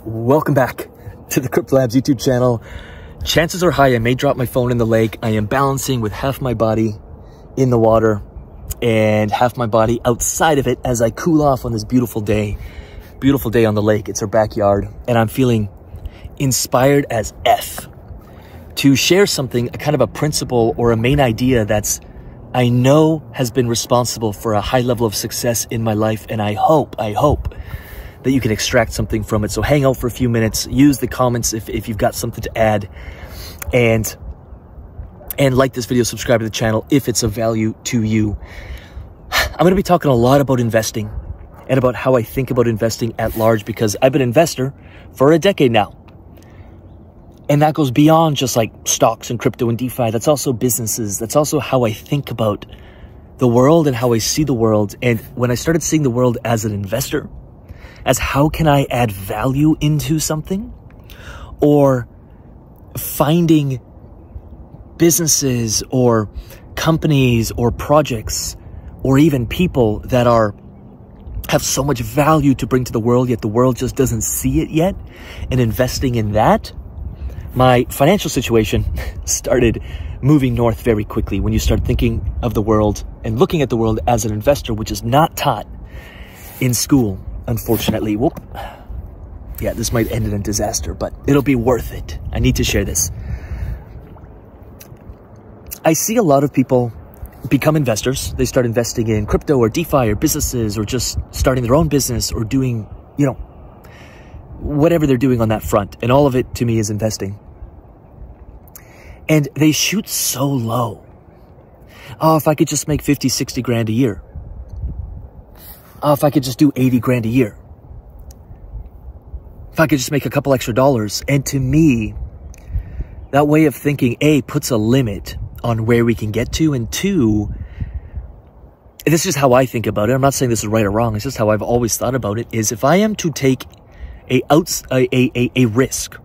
Welcome back to the CryptoLabs YouTube channel. Chances are high I may drop my phone in the lake. I am balancing with half my body in the water and half my body outside of it as I cool off on this beautiful day. Beautiful day on the lake. It's our backyard. And I'm feeling inspired as F to share something, a kind of a principle or a main idea that's I know has been responsible for a high level of success in my life. And I hope that you can extract something from it. So hang out for a few minutes, use the comments if you've got something to add, and like this video, subscribe to the channel if it's of value to you. I'm going to be talking a lot about investing and about how I think about investing at large, because I've been an investor for a decade now. And that goes beyond just like stocks and crypto and DeFi. That's also businesses. That's also how I think about the world and how I see the world. And when I started seeing the world as an investor, as how can I add value into something, or finding businesses or companies or projects or even people that have so much value to bring to the world, yet the world just doesn't see it yet, and investing in that, my financial situation started moving north very quickly when you start thinking of the world and looking at the world as an investor, which is not taught in school. Unfortunately, whoop. Yeah, this might end in a disaster, but it'll be worth it. I need to share this. I see a lot of people become investors. They start investing in crypto or DeFi or businesses, or just starting their own business, or doing, whatever they're doing on that front. And all of it to me is investing. And they shoot so low. Oh, if I could just make 50, 60 grand a year. Oh, if I could just do 80 grand a year. If I could just make a couple extra dollars. And to me, that way of thinking, A, puts a limit on where we can get to. And two, this is just how I think about it. I'm not saying this is right or wrong. It's just how I've always thought about it, is if I am to take a risk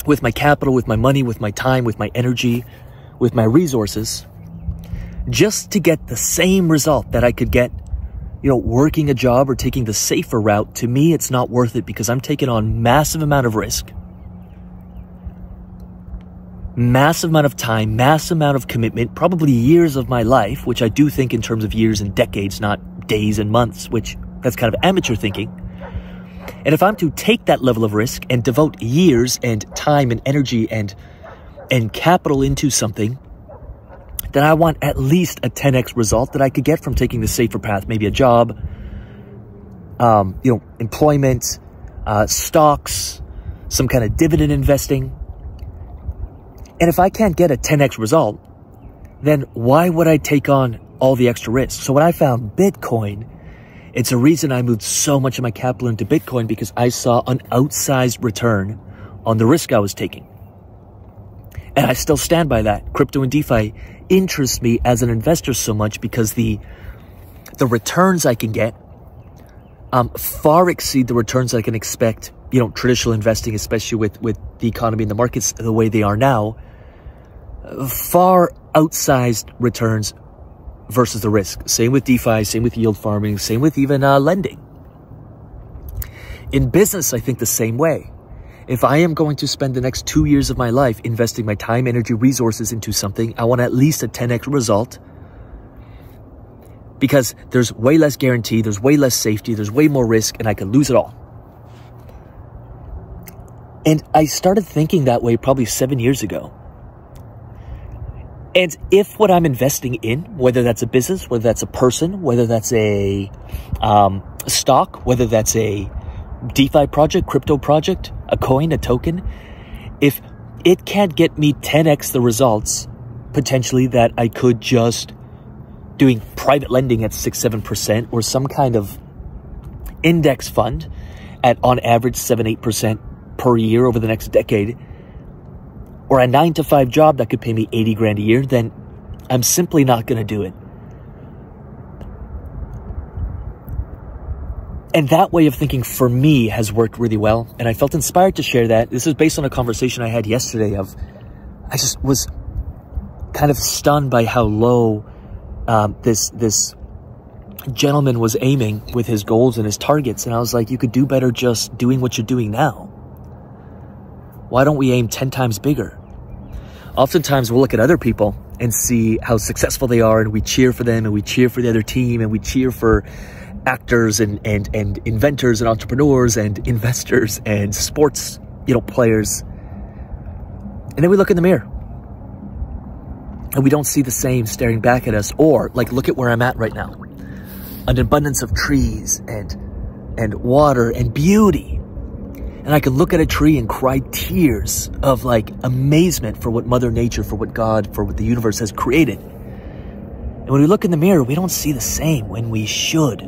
with my capital, with my money, with my time, with my energy, with my resources, just to get the same result that I could get working a job or taking the safer route, to me, it's not worth it, because I'm taking on massive amount of risk, massive amount of time, massive amount of commitment, probably years of my life, which I do think in terms of years and decades, not days and months, which that's kind of amateur thinking. And if I'm to take that level of risk and devote years and time and energy and capital into something, then I want at least a 10x result that I could get from taking the safer path, maybe a job, employment, stocks, some kind of dividend investing. And if I can't get a 10x result, then why would I take on all the extra risk? So when I found Bitcoin, it's a reason I moved so much of my capital into Bitcoin, because I saw an outsized return on the risk I was taking. And I still stand by that. Crypto and DeFi interest me as an investor so much because the returns I can get far exceed the returns I can expect, traditional investing, especially with the economy and the markets the way they are now, far outsized returns versus the risk. Same with DeFi, same with yield farming, same with even lending. In business, I think the same way. If I am going to spend the next 2 years of my life investing my time, energy, resources into something, I want at least a 10x result, because there's way less guarantee, there's way less safety, there's way more risk, and I could lose it all. And I started thinking that way probably 7 years ago. And if what I'm investing in, whether that's a business, whether that's a person, whether that's a stock, whether that's a DeFi project, crypto project, a coin, a token, if it can't get me 10x the results potentially that I could just doing private lending at 6-7%, or some kind of index fund at on average 7-8% per year over the next decade, or a 9-to-5 job that could pay me 80 grand a year, then I'm simply not going to do it. And that way of thinking for me has worked really well. And I felt inspired to share that. This is based on a conversation I had yesterday I just was kind of stunned by how low this gentleman was aiming with his goals and his targets. And I was like, you could do better just doing what you're doing now. Why don't we aim 10 times bigger? Oftentimes we'll look at other people and see how successful they are, and we cheer for them, and we cheer for the other team, and we cheer for actors and inventors and entrepreneurs and investors and sports, players. And then we look in the mirror and we don't see the same staring back at us. Or like, look at where I'm at right now. An abundance of trees and water and beauty. And I can look at a tree and cry tears of like amazement for what Mother Nature, for what God, for what the universe has created. And when we look in the mirror, we don't see the same when we should.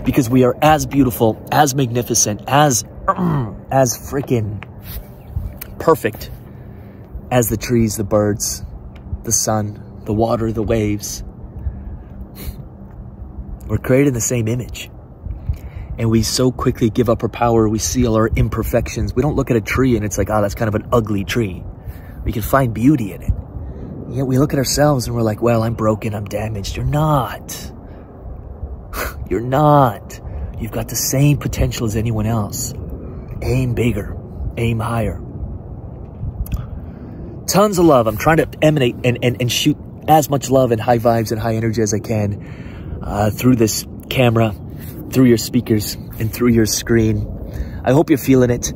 Because we are as beautiful, as magnificent, as freaking perfect as the trees, the birds, the sun, the water, the waves. We're created in the same image. And we so quickly give up our power. We see all our imperfections. We don't look at a tree and it's like, oh, that's kind of an ugly tree. We can find beauty in it. Yet we look at ourselves and we're like, well, I'm broken, I'm damaged. You're not. You're not. You've got the same potential as anyone else. Aim bigger. Aim higher. Tons of love. I'm trying to emanate and shoot as much love and high vibes and high energy as I can through this camera, through your speakers, and through your screen. I hope you're feeling it.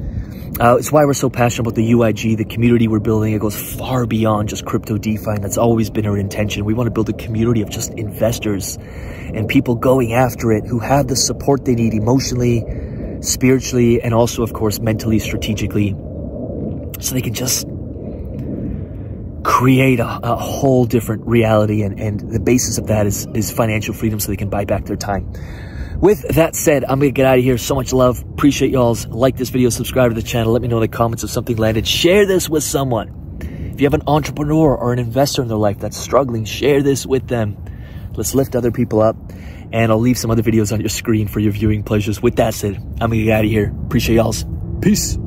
It's why we're so passionate about the UIG, the community we're building. It goes far beyond just crypto DeFi, and that's always been our intention. We want to build a community of just investors and people going after it who have the support they need emotionally, spiritually, and also, of course, mentally, strategically, so they can just create a whole different reality. And the basis of that is financial freedom, so they can buy back their time. With that said, I'm going to get out of here. So much love. Appreciate y'all's. Like this video, subscribe to the channel. Let me know in the comments if something landed. Share this with someone. If you have an entrepreneur or an investor in their life that's struggling, share this with them. Let's lift other people up. And I'll leave some other videos on your screen for your viewing pleasures. With that said, I'm going to get out of here. Appreciate y'all's. Peace.